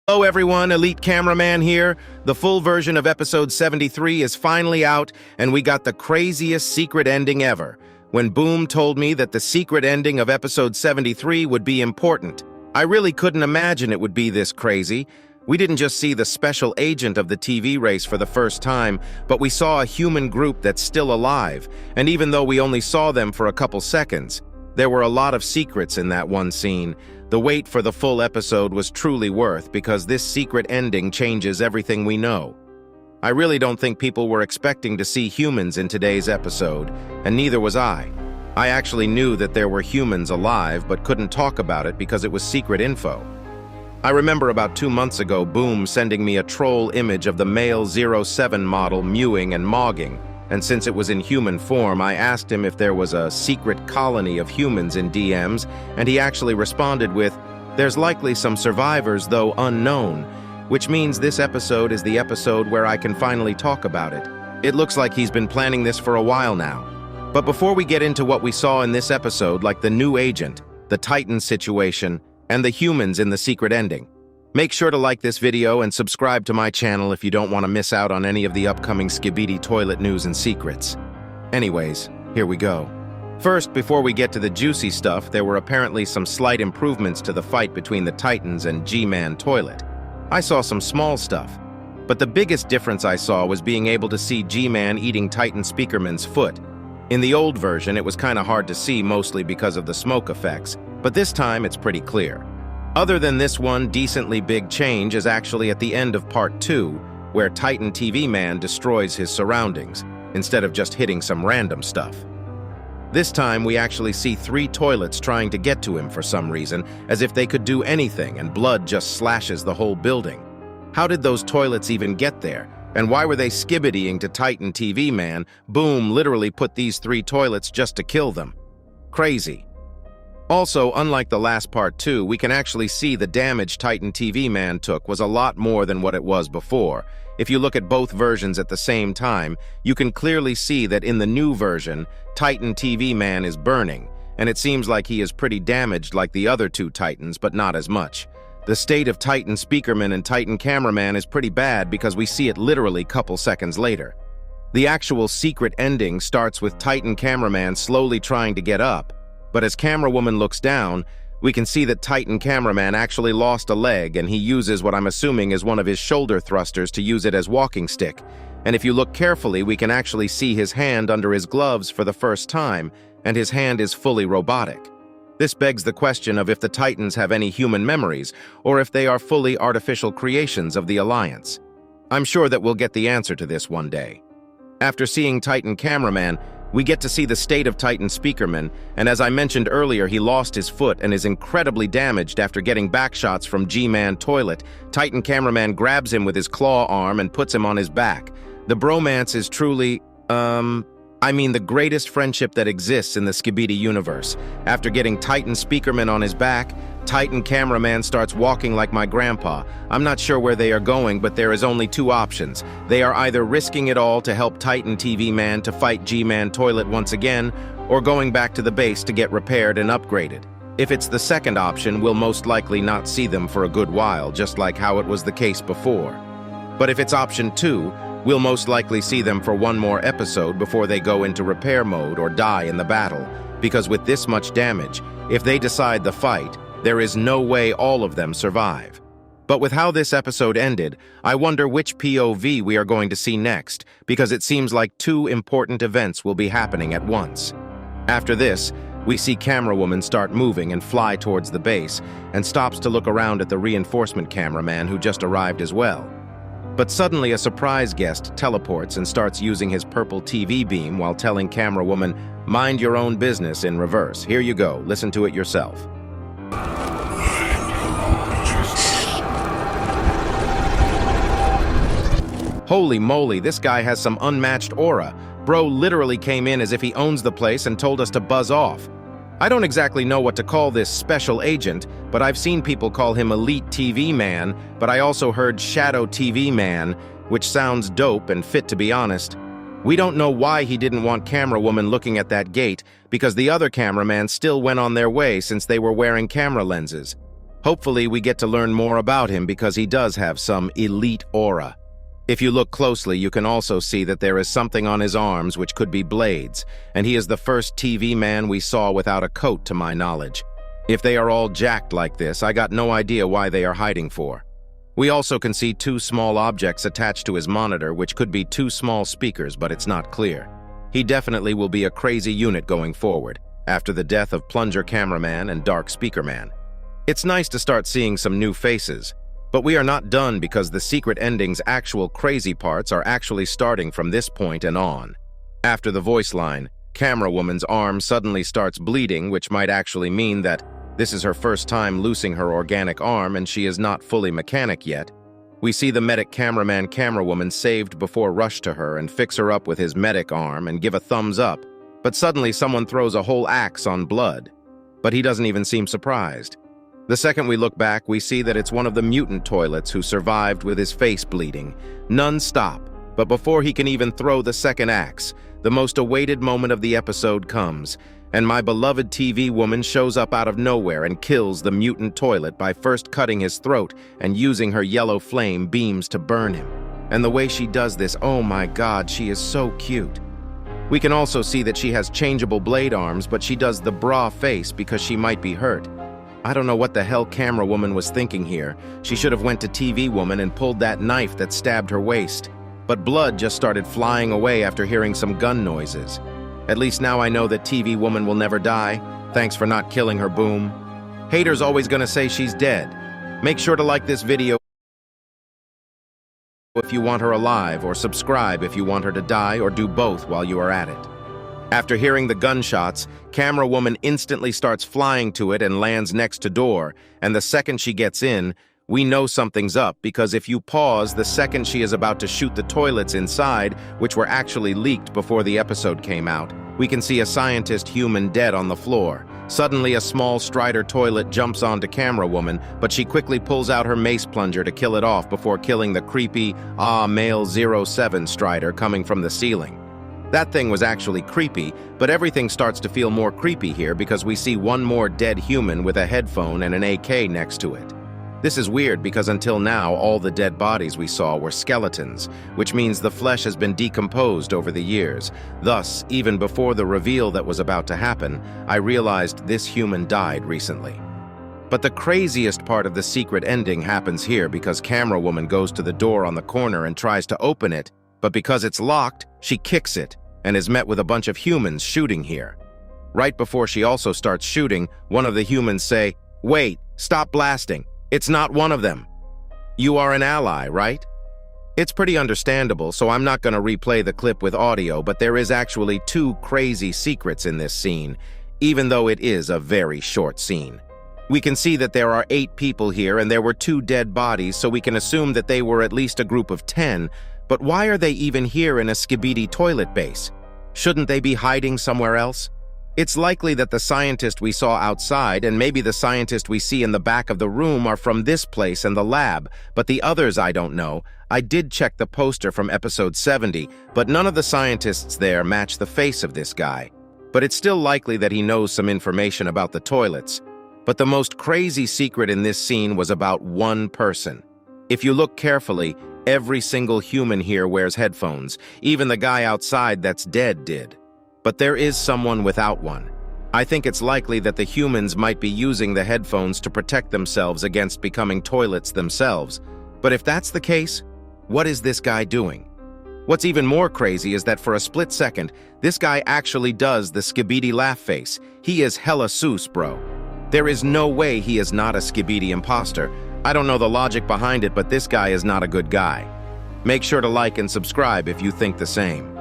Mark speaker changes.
Speaker 1: Hello everyone, Elite Cameraman here. The full version of episode 73 is finally out, and we got the craziest secret ending ever. When Boom told me that the secret ending of episode 73 would be important, I really couldn't imagine it would be this crazy. We didn't just see the special agent of the TV race for the first time, but we saw a human group that's still alive, and even though we only saw them for a couple seconds, there were a lot of secrets in that one scene. The wait for the full episode was truly worth because this secret ending changes everything we know. I really don't think people were expecting to see humans in today's episode, and neither was I. I actually knew that there were humans alive but couldn't talk about it because it was secret info. I remember about 2 months ago Boom sending me a troll image of the male 07 model mewing and mogging, and since it was in human form, I asked him if there was a secret colony of humans in DMs, and he actually responded with, "There's likely some survivors, though unknown," which means this episode is the episode where I can finally talk about it. It looks like he's been planning this for a while now. But before we get into what we saw in this episode, like the new agent, the Titan situation, and the humans in the secret ending, make sure to like this video and subscribe to my channel if you don't want to miss out on any of the upcoming SKIBIDI toilet news and secrets. Anyways, here we go. First, before we get to the juicy stuff, there were apparently some slight improvements to the fight between the Titans and G-Man Toilet. I saw some small stuff, but the biggest difference I saw was being able to see G-Man eating Titan Speakerman's foot. In the old version, it was kinda hard to see mostly because of the smoke effects, but this time it's pretty clear. Other than this one decently big change is actually at the end of part 2, where Titan TV Man destroys his surroundings, instead of just hitting some random stuff. This time we actually see 3 toilets trying to get to him for some reason, as if they could do anything, and blood just slashes the whole building. How did those toilets even get there? And why were they skibidying to Titan TV Man? Boom literally put these 3 toilets just to kill them. Crazy. Also, unlike the last part 2, we can actually see the damage Titan TV Man took was a lot more than what it was before. If you look at both versions at the same time, you can clearly see that in the new version, Titan TV Man is burning, and it seems like he is pretty damaged like the other 2 Titans, but not as much. The state of Titan Speakerman and Titan Cameraman is pretty bad because we see it literally couple seconds later. The actual secret ending starts with Titan Cameraman slowly trying to get up, but as Camerawoman looks down, we can see that Titan Cameraman actually lost a leg, and he uses what I'm assuming is one of his shoulder thrusters to use it as walking stick. And if you look carefully, we can actually see his hand under his gloves for the first time, and his hand is fully robotic. This begs the question of if the Titans have any human memories, or if they are fully artificial creations of the Alliance. I'm sure that we'll get the answer to this one day. After seeing Titan Cameraman, we get to see the state of Titan Speakerman, and as I mentioned earlier, he lost his foot and is incredibly damaged after getting backshots from G-Man Toilet. Titan Cameraman grabs him with his claw arm and puts him on his back. The bromance is truly, the greatest friendship that exists in the SKIBIDI universe. After getting Titan Speakerman on his back, Titan Cameraman starts walking like my grandpa. I'm not sure where they are going, but there is only 2 options. They are either risking it all to help Titan TV Man to fight G-Man Toilet once again, or going back to the base to get repaired and upgraded. If it's the second option, we'll most likely not see them for a good while, just like how it was the case before. But if it's option 2, we'll most likely see them for one more episode before they go into repair mode or die in the battle, because with this much damage, if they decide the fight, there is no way all of them survive. But with how this episode ended, I wonder which POV we are going to see next, because it seems like 2 important events will be happening at once. After this, we see Camerawoman start moving and fly towards the base, and stops to look around at the reinforcement cameraman who just arrived as well. But suddenly a surprise guest teleports and starts using his purple TV beam while telling Camerawoman, "Mind your own business," in reverse. Here you go, listen to it yourself. Holy moly, this guy has some unmatched aura. Bro literally came in as if he owns the place and told us to buzz off. I don't exactly know what to call this special agent, but I've seen people call him Elite TV Man, but I also heard Shadow TV Man, which sounds dope and fit, to be honest. We don't know why he didn't want Camerawoman looking at that gate, because the other cameraman still went on their way since they were wearing camera lenses. Hopefully, we get to learn more about him because he does have some elite aura. If you look closely, you can also see that there is something on his arms which could be blades, and he is the first TV man we saw without a coat to my knowledge. If they are all jacked like this, I got no idea why they are hiding for. We also can see two small objects attached to his monitor, which could be two small speakers, but it's not clear. He definitely will be a crazy unit going forward, after the death of Plunger Cameraman and Dark Speaker Man. It's nice to start seeing some new faces, but we are not done because the secret ending's actual crazy parts are actually starting from this point and on. After the voice line, Camerawoman's arm suddenly starts bleeding, which might actually mean that this is her first time losing her organic arm and she is not fully mechanic yet. We see the medic Cameraman Camerawoman saved before rush to her and fix her up with his medic arm and give a thumbs up, but suddenly someone throws a whole axe on Blood. But he doesn't even seem surprised. The second we look back, we see that it's one of the mutant toilets who survived with his face bleeding, non-stop. But before he can even throw the second axe, the most awaited moment of the episode comes, and my beloved TV woman shows up out of nowhere and kills the mutant toilet by first cutting his throat and using her yellow flame beams to burn him. And the way she does this, oh my God, she is so cute. We can also see that she has changeable blade arms, but she does the bra face because she might be hurt. I don't know what the hell Camerawoman was thinking here. She should have went to TV Woman and pulled that knife that stabbed her waist. But Blood just started flying away after hearing some gun noises. At least now I know that TV Woman will never die. Thanks for not killing her, Boom. Haters always gonna say she's dead. Make sure to like this video if you want her alive, or subscribe if you want her to die, or do both while you are at it. After hearing the gunshots, Camerawoman instantly starts flying to it and lands next to door, and the second she gets in, we know something's up because if you pause the second she is about to shoot the toilets inside, which were actually leaked before the episode came out, we can see a scientist human dead on the floor. Suddenly, a small Strider toilet jumps onto Camerawoman, but she quickly pulls out her mace plunger to kill it off before killing the creepy, male 07 Strider coming from the ceiling. That thing was actually creepy, but everything starts to feel more creepy here because we see one more dead human with a headphone and an AK next to it. This is weird because until now, all the dead bodies we saw were skeletons, which means the flesh has been decomposed over the years. Thus, even before the reveal that was about to happen, I realized this human died recently. But the craziest part of the secret ending happens here because Camerawoman goes to the door on the corner and tries to open it, but because it's locked, she kicks it and is met with a bunch of humans shooting here. Right before she also starts shooting, one of the humans say, "Wait, stop blasting. It's not one of them. You are an ally, right?" It's pretty understandable, so I'm not going to replay the clip with audio, but there is actually two crazy secrets in this scene, even though it is a very short scene. We can see that there are 8 people here and there were 2 dead bodies, so we can assume that they were at least a group of 10, but why are they even here in a SKIBIDI toilet base? Shouldn't they be hiding somewhere else? It's likely that the scientist we saw outside and maybe the scientist we see in the back of the room are from this place and the lab, but the others I don't know. I did check the poster from episode 70, but none of the scientists there match the face of this guy. But it's still likely that he knows some information about the toilets. But the most crazy secret in this scene was about one person. If you look carefully, every single human here wears headphones. Even the guy outside that's dead did. But there is someone without one. I think it's likely that the humans might be using the headphones to protect themselves against becoming toilets themselves. But if that's the case, what is this guy doing? What's even more crazy is that for a split second, this guy actually does the SKIBIDI laugh face. He is hella sus, bro. There is no way he is not a SKIBIDI imposter. I don't know the logic behind it, but this guy is not a good guy. Make sure to like and subscribe if you think the same.